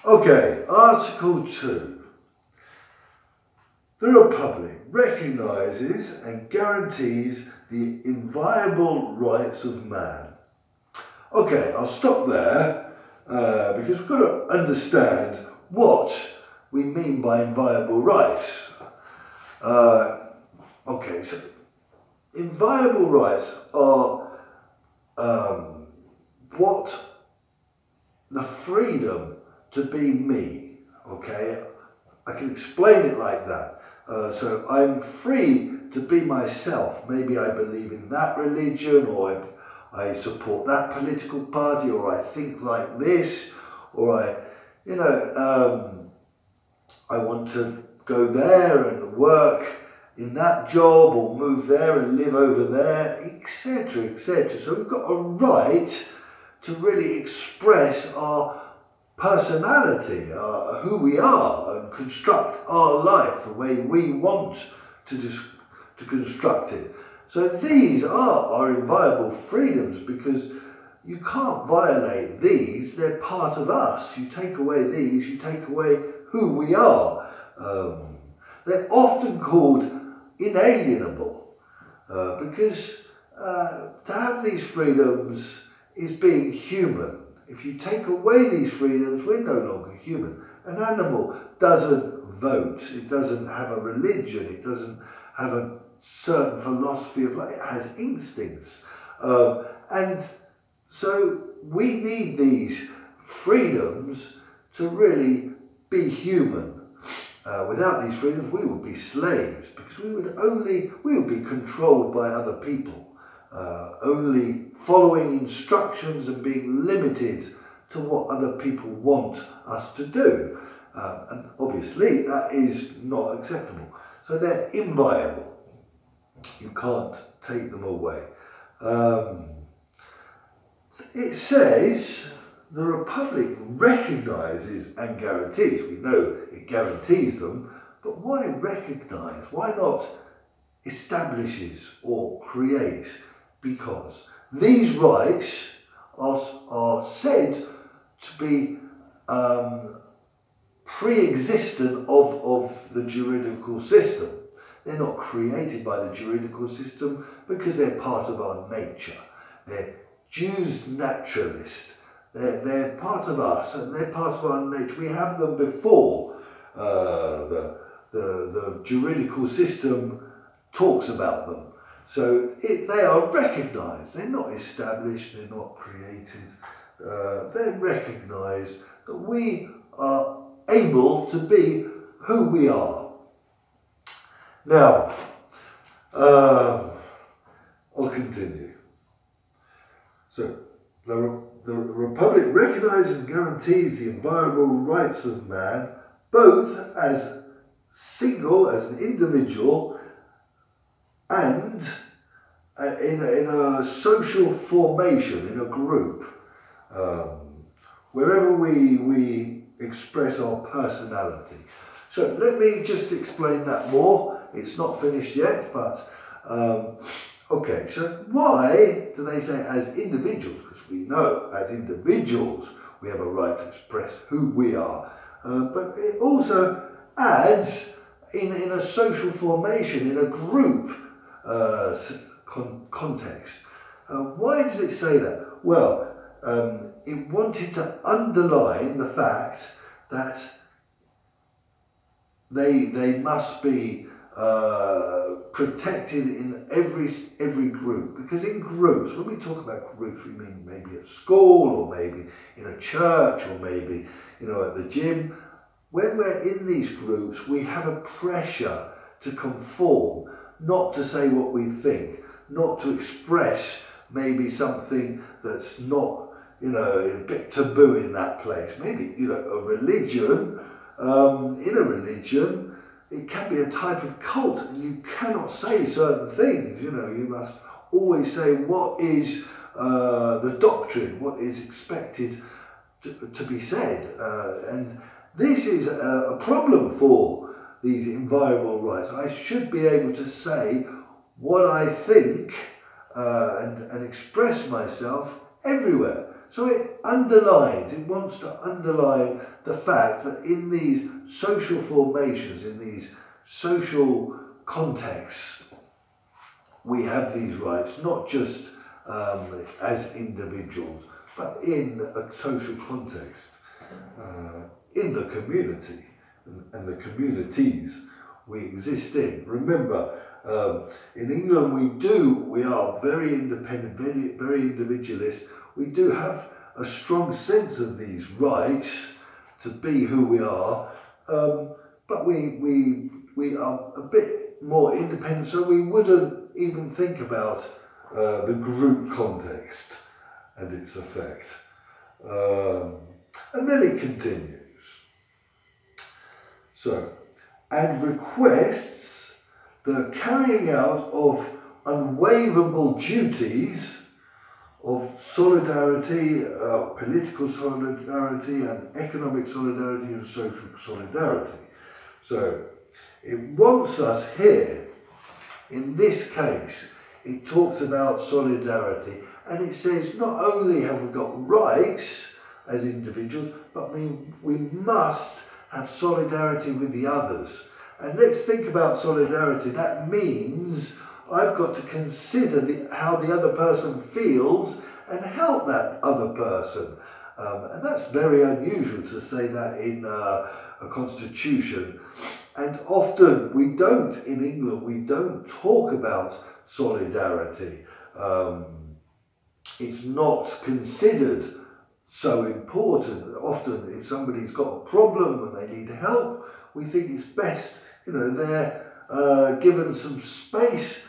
Okay, Article 2. The Republic recognises and guarantees the inviolable rights of man. Okay, I'll stop there because we've got to understand what we mean by inviolable rights. Okay, so inviolable rights are what the freedom to be me, okay? I can explain it like that. So I'm free to be myself. Maybe I believe in that religion, or I support that political party, or I think like this, or I want to go there and work in that job, or move there and live over there, etc., etc. So we've got a right to really express our personality, who we are, and construct our life the way we want to construct it. So these are our inviolable freedoms, because you can't violate these. They're part of us. You take away these, you take away who we are. They're often called inalienable, because to have these freedoms is being human. If you take away these freedoms, we're no longer human. An animal doesn't vote, it doesn't have a religion, it doesn't have a certain philosophy of life, it has instincts. And so we need these freedoms to really be human. Without these freedoms, we would be slaves, because we would be controlled by other people. Only following instructions and being limited to what other people want us to do. And obviously that is not acceptable. So they're inviolable. You can't take them away. It says the Republic recognises and guarantees. We know it guarantees them, but why recognise? Why not establishes or creates? Because these rights are said to be pre-existent of the juridical system. They're not created by the juridical system because they're part of our nature. They're jus naturalist. They're part of us, and they're part of our nature. We have them before the juridical system talks about them. So they are recognised. They're not established, they're not created. They're recognised that we are able to be who we are. Now, I'll continue. So, the Republic recognises and guarantees the inviolable rights of man, both as single, as an individual, and in a social formation, in a group, wherever we express our personality. So let me just explain that more. It's not finished yet, but okay, so why do they say as individuals? Because we know as individuals we have a right to express who we are, but it also adds in a social formation, in a group context. Why does it say that? Well, it wanted to underline the fact that they must be protected in every group, because in groups, when we talk about groups, we mean maybe at school, or maybe in a church, or maybe at the gym. When we're in these groups, we have a pressure to conform, not to say what we think, not to express maybe something that's not, a bit taboo in that place. Maybe, a religion, in a religion, it can be a type of cult, and you cannot say certain things. You must always say what is the doctrine, what is expected to be said. And this is a problem for these inviolable rights. I should be able to say what I think and express myself everywhere. So it underlines, it wants to underline the fact that in these social formations, in these social contexts, we have these rights, not just as individuals, but in a social context, in the community and the communities we exist in. Remember, in England we are very independent, very individualist. We do have a strong sense of these rights to be who we are, but we are a bit more independent, so we wouldn't even think about the group context and its effect. And then it continues. So, and requests the carrying out of unwaverable duties of solidarity, political solidarity and economic solidarity and social solidarity. So it wants us here, in this case, it talks about solidarity, and it says not only have we got rights as individuals, but we must have solidarity with the others. And let's think about solidarity. That means I've got to consider how the other person feels and help that other person. And that's very unusual to say that in a constitution. And often we don't, in England, we don't talk about solidarity. It's not considered so important. Often if somebody's got a problem and they need help, we think it's best, they're given some space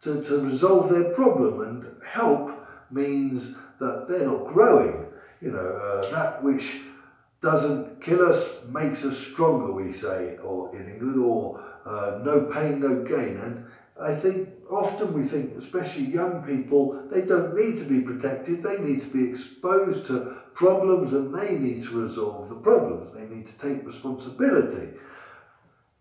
to resolve their problem, and help means that they're not growing. That which doesn't kill us makes us stronger, we say, or in England, or no pain, no gain. And I think often we think, especially young people, they don't need to be protected, they need to be exposed to problems and they need to resolve the problems, they need to take responsibility.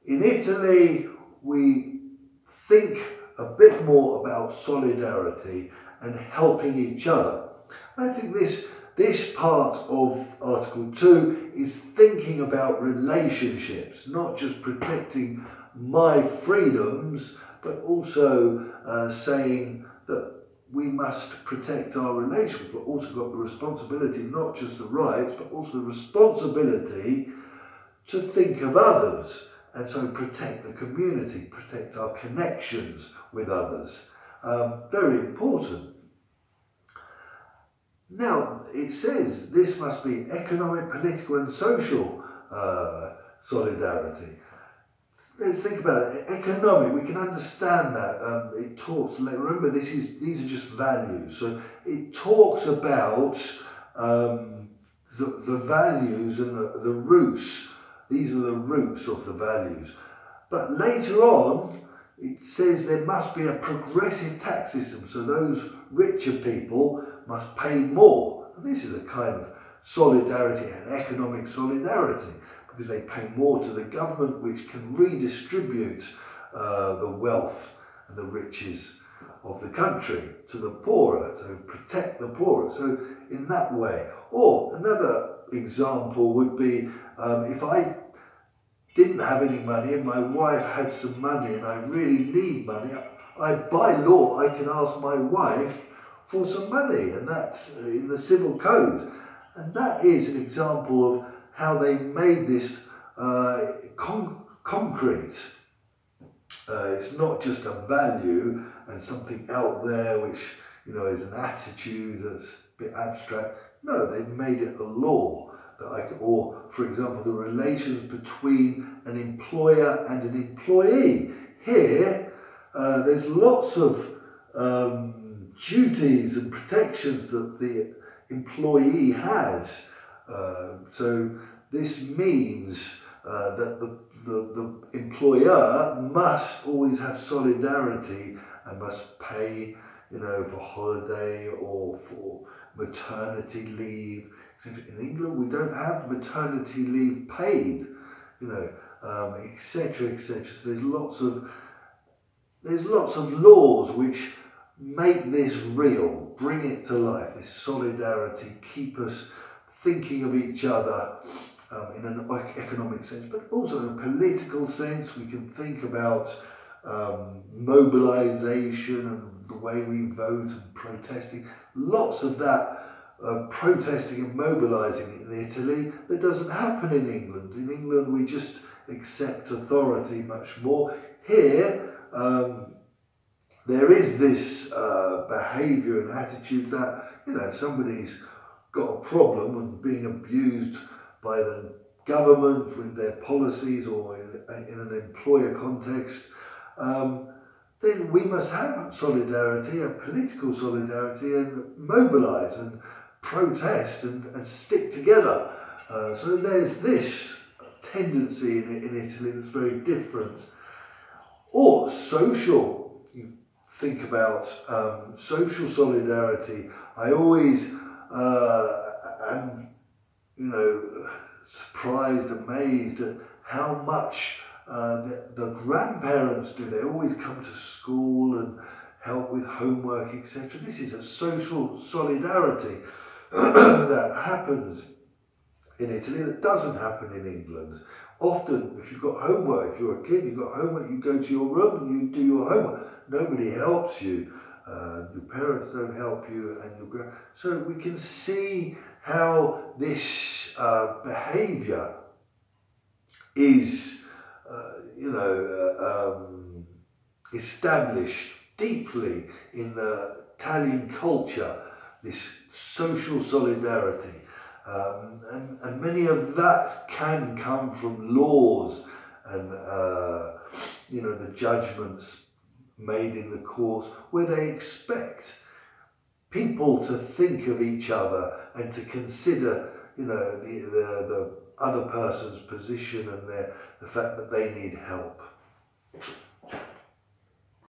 In Italy, we think a bit more about solidarity and helping each other. I think this part of Article 2 is thinking about relationships, not just protecting my freedoms, but also saying that we must protect our relations, but also got the responsibility, not just the rights, but also the responsibility to think of others. And so protect the community, protect our connections with others. Very important. Now, it says this must be economic, political and social solidarity. Let's think about it. Economic, we can understand that. It talks, remember these are just values. So it talks about the values and the roots. These are the roots of the values. But later on, it says there must be a progressive tax system. So those richer people must pay more. And this is a kind of solidarity and economic solidarity, because they pay more to the government, which can redistribute the wealth and the riches of the country to the poorer, to protect the poorer. So in that way. Or another example would be if I didn't have any money and my wife had some money and I really need money, by law I can ask my wife for some money, and that's in the civil code. And that is an example of how they made this concrete. It's not just a value and something out there which is an attitude that's a bit abstract. No, they've made it a law that or for example, the relations between an employer and an employee. Here, there's lots of duties and protections that the employee has. So this means that the employer must always have solidarity and must pay, for holiday or for maternity leave. In England, we don't have maternity leave paid, etc., etc. So there's lots of laws which make this real. of bring it to life, this solidarity, keep us thinking of each other in an economic sense, but also in a political sense. We can think about mobilisation and the way we vote and protesting. Lots of that protesting and mobilising in Italy that doesn't happen in England. In England we just accept authority much more. Here there is this behaviour and attitude that, you know, if somebody's got a problem and being abused by the government with their policies or in an employer context, then we must have solidarity, a political solidarity, and mobilise and protest and stick together. So there's this tendency in Italy that's very different. Or social, you think about social solidarity. I always am, you know, surprised, amazed at how much the grandparents do. They always come to school and help with homework, etc. This is a social solidarity that happens in Italy that doesn't happen in England. Often, if you've got homework, if you're a kid, you've got homework, you go to your room and you do your homework. Nobody helps you. Your parents don't help you, and so we can see how this behaviour is, established deeply in the Italian culture. This social solidarity. And many of that can come from laws and, the judgments made in the courts, where they expect people to think of each other and to consider, the other person's position and the fact that they need help.